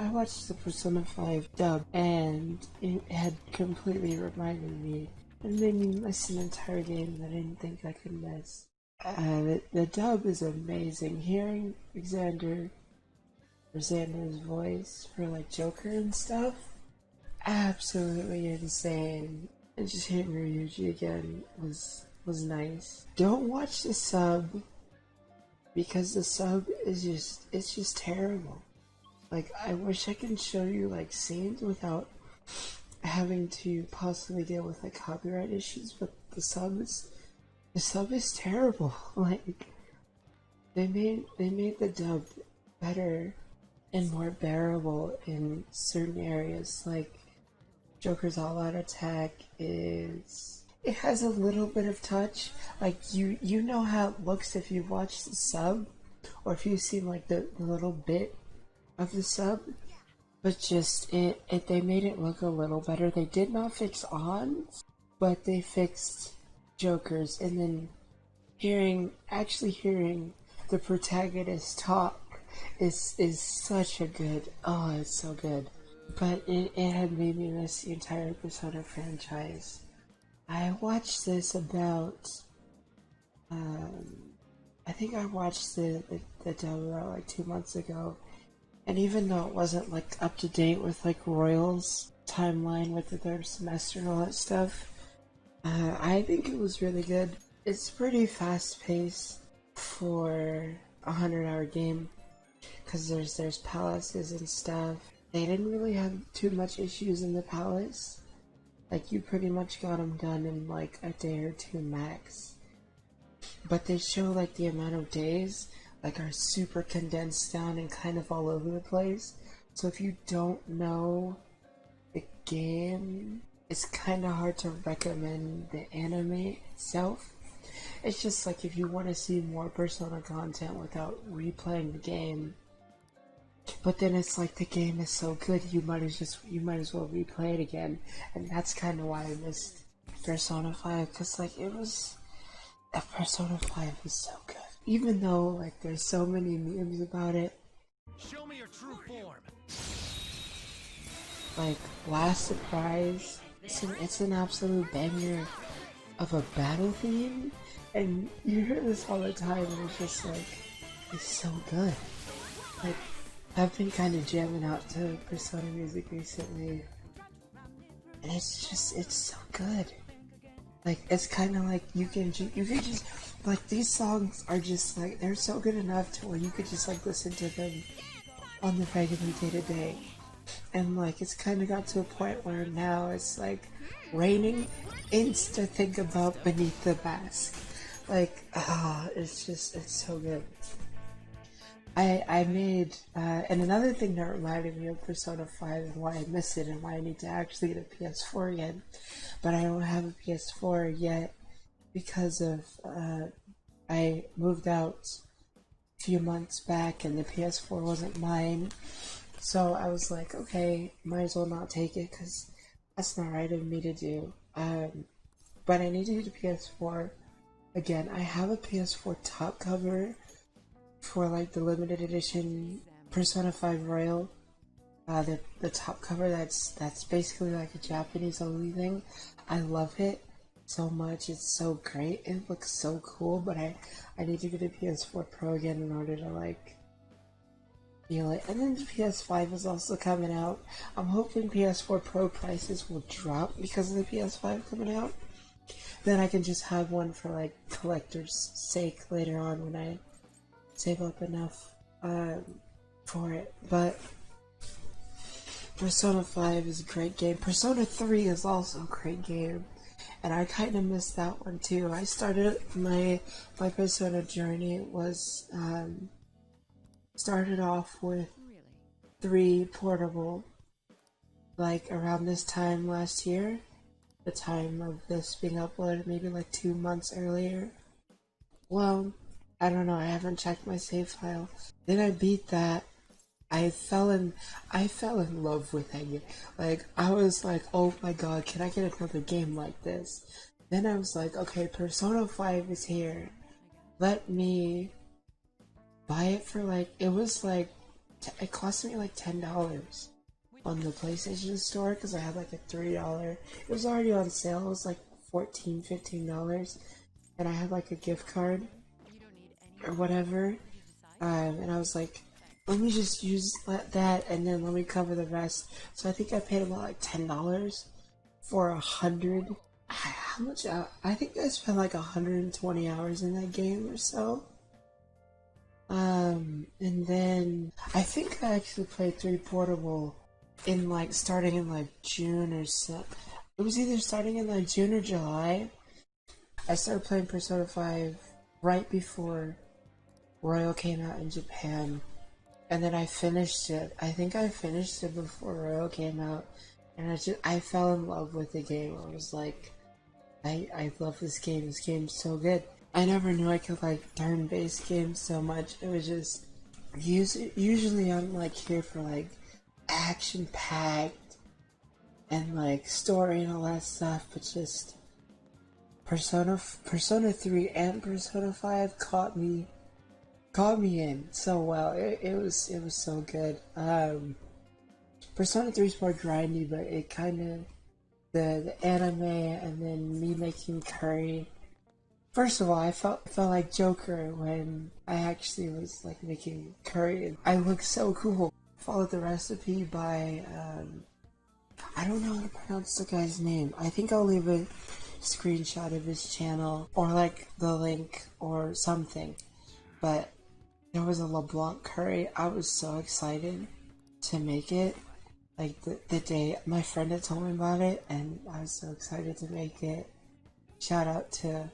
I watched the Persona 5 dub, and it had completely reminded me. It made me miss an entire game that I didn't think I could miss. The dub is amazing. Hearing Xander's voice for like Joker and stuff, absolutely insane. And just hearing Ryuji again was nice. Don't watch the sub because the sub is just terrible. Like, I wish I could show you like scenes without having to possibly deal with like copyright issues, but the sub is terrible. Like, they made the dub better and more bearable in certain areas. Like, Joker's all-out attack is, it has a little bit of touch. Like, you know how it looks if you watch the sub, or if you've seen like the little bit of the sub, but just they made it look a little better. They did not fix Ons, but they fixed Joker's, and then actually hearing the protagonist talk is such a good, oh, it's so good. But it had made me miss the entire Persona franchise. I watched this about, I think I watched the dub about like 2 months ago, and even though it wasn't like up to date with like Royal's timeline with the third semester and all that stuff, I think it was really good. It's pretty fast paced for a 100-hour game, because there's palaces and stuff. They didn't really have too much issues in the palace. Like, you pretty much got them done in like a day or two max. But they show like the amount of days like are super condensed down and kind of all over the place. So if you don't know the game, it's kind of hard to recommend the anime itself. It's just like if you want to see more Persona content without replaying the game. But then it's like the game is so good, you might as well replay it again, and that's kind of why I missed Persona 5, because like Persona 5 was so good. Even though like there's so many memes about it. Show me your true form. Like, Last Surprise, it's an absolute banger of a battle theme, and you hear this all the time, and it's just like, it's so good. Like, I've been kind of jamming out to Persona music recently, and it's so good. Like, it's kind of like you can just, like, these songs are just like, they're so good enough to where you could just like listen to them on the regular day to day. And like, it's kind of got to a point where now it's like raining to think about Beneath the Mask. Like, it's so good. I made, and another thing that reminded me of Persona 5 and why I miss it and why I need to actually get a PS4 again, but I don't have a PS4 yet because of, I moved out a few months back and the PS4 wasn't mine, so I was like, okay, might as well not take it because that's not right of me to do, but I need to get a PS4 again. I have a PS4 top cover for like the limited edition Persona 5 Royal, the top cover that's basically like a Japanese only thing. I love it so much, it's so great, it looks so cool, but I need to get a PS4 Pro again in order to like feel it. And then the PS5 is also coming out. I'm hoping PS4 Pro prices will drop because of the PS5 coming out. Then I can just have one for like collector's sake later on when I save up enough for it. But Persona 5 is a great game. Persona 3 is also a great game, and I kind of missed that one too. I started my Persona journey was started off with 3 Portable, like around this time last year, the time of this being uploaded, maybe like 2 months earlier. Well, I don't know, I haven't checked my save file. Then I beat that. I fell in love with it. Like, I was like, oh my god, can I get another game like this? Then I was like, okay, Persona 5 is here. Let me buy it for like, it was like it cost me like $10 on the PlayStation Store because I had like a $3. It was already on sale. It was like $14, $15, and I had like a gift card or whatever. And I was like, let me just use that, and then let me cover the rest. So I think I paid about like $10 for 100. How much? I think I spent like 120 hours in that game or so. And then I think I actually played 3 Portable in like starting in like June or so. It was either starting in like June or July. I started playing Persona 5 right before Royal came out in Japan, and then I finished it. I think I finished it before Royal came out, and I fell in love with the game. I was like, I love this game. This game's so good. I never knew I could like turn-based games so much. It was just usually I'm like here for like action-packed and like story and all that stuff, but just Persona 3 and Persona 5 caught me in so well. It was so good. Persona 3 is more grindy, but it kind of the anime and then me making curry. First of all, I felt like Joker when I actually was like making curry. I looked so cool. Followed the recipe by I don't know how to pronounce the guy's name. I think I'll leave a screenshot of his channel or like the link or something. But there was a LeBlanc curry. I was so excited to make it. Like the day my friend had told me about it, and I was so excited to make it. Shout out to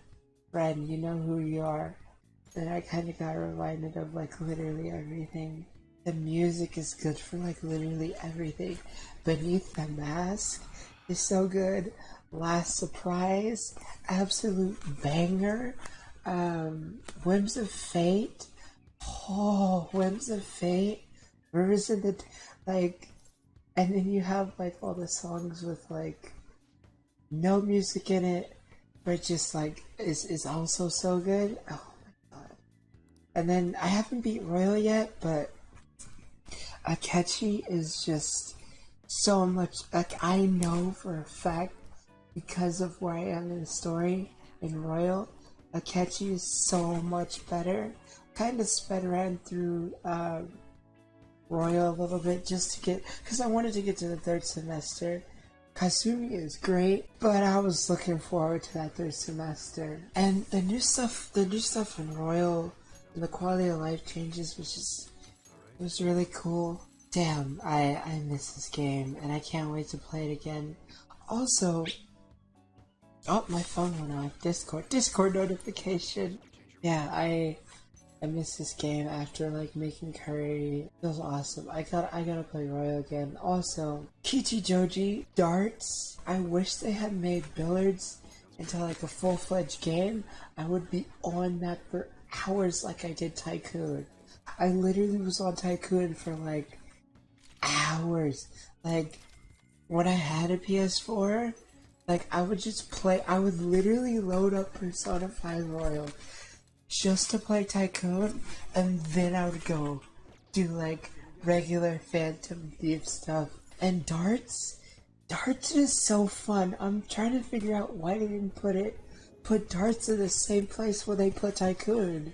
friend, you know who you are. And I kind of got reminded of like literally everything. The music is good for like literally everything. Beneath the Mask is so good. Last Surprise, absolute banger. Whims of Fate. Oh, Whims of Fate. Rivers in the like, and then you have like all the songs with like no music in it, but just like is also so good. Oh my god! And then I haven't beat Royal yet, but Akechi is just so much. Like I know for a fact because of where I am in the story in Royal, Akechi is so much better. Kind of sped around through Royal a little bit just to get, because I wanted to get to the 3rd semester. Kasumi is great, but I was looking forward to that 3rd semester. And the new stuff in Royal, and the quality of life changes, it was really cool. Damn, I miss this game, and I can't wait to play it again. Also, oh, my phone went off. Discord notification. Yeah, I miss this game after like making curry. It was awesome. I gotta play Royal again. Also, Kichijoji darts. I wish they had made billiards into like a full-fledged game. I would be on that for hours like I did Tycoon. I literally was on Tycoon for like hours. Like when I had a PS4, like I would just play. I would literally load up Persona 5 Royal just to play Tycoon, and then I would go do like regular Phantom Thief stuff. And darts is so fun. I'm trying to figure out why they didn't put darts in the same place where they put Tycoon.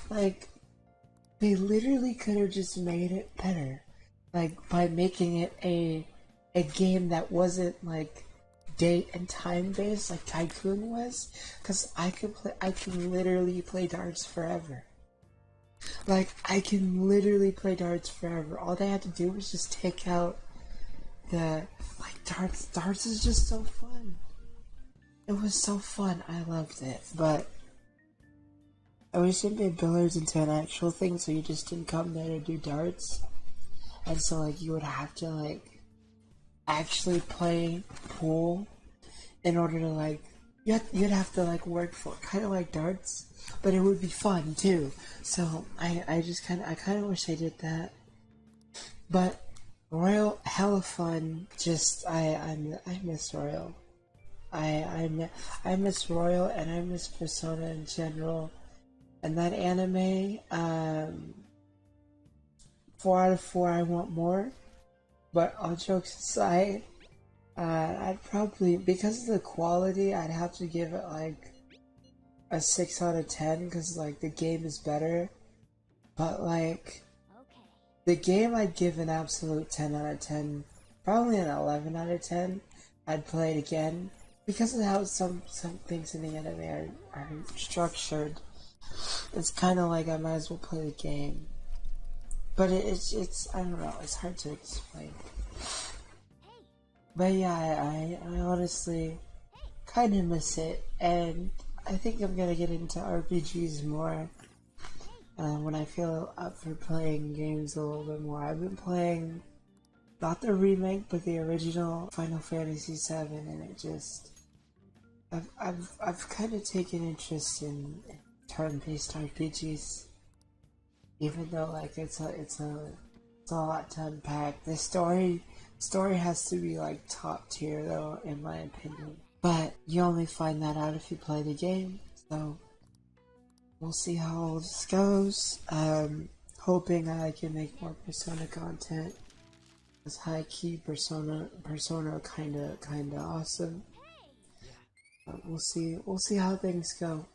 Like they literally could have just made it better, like by making it a game that wasn't like date and time based like Tycoon was, because I can literally play darts forever. Like I can literally play darts forever. All they had to do was just take out the like darts. Darts is just so fun. It was so fun. I loved it. But I wish they made billiards into an actual thing, so you just didn't come there to do darts, and so like you would have to like actually play pool in order to like you'd have to like work for it, kind of like darts, but it would be fun too. So I kind of wish I did that. But Royal, hella fun. Just I miss Royal. I miss Royal, and I miss Persona in general. And that anime, 4 out of 4. I want more. But all jokes aside, I'd probably, because of the quality, I'd have to give it like a 6 out of 10 because like the game is better. But like the game, I'd give an absolute 10 out of 10, probably an 11 out of 10. I'd play it again because of how some things in the anime are structured. It's kind of like I might as well play the game. But it's I don't know, it's hard to explain. But yeah, I honestly kind of miss it, and I think I'm gonna get into RPGs more when I feel up for playing games a little bit more. I've been playing not the remake, but the original Final Fantasy VII, and it just I've kind of taken interest in turn-based RPGs, even though like it's a lot to unpack. The story has to be like top tier though, in my opinion. But you only find that out if you play the game. So we'll see how all this goes. Hoping I can make more Persona content. This high key Persona kinda awesome. But we'll see how things go.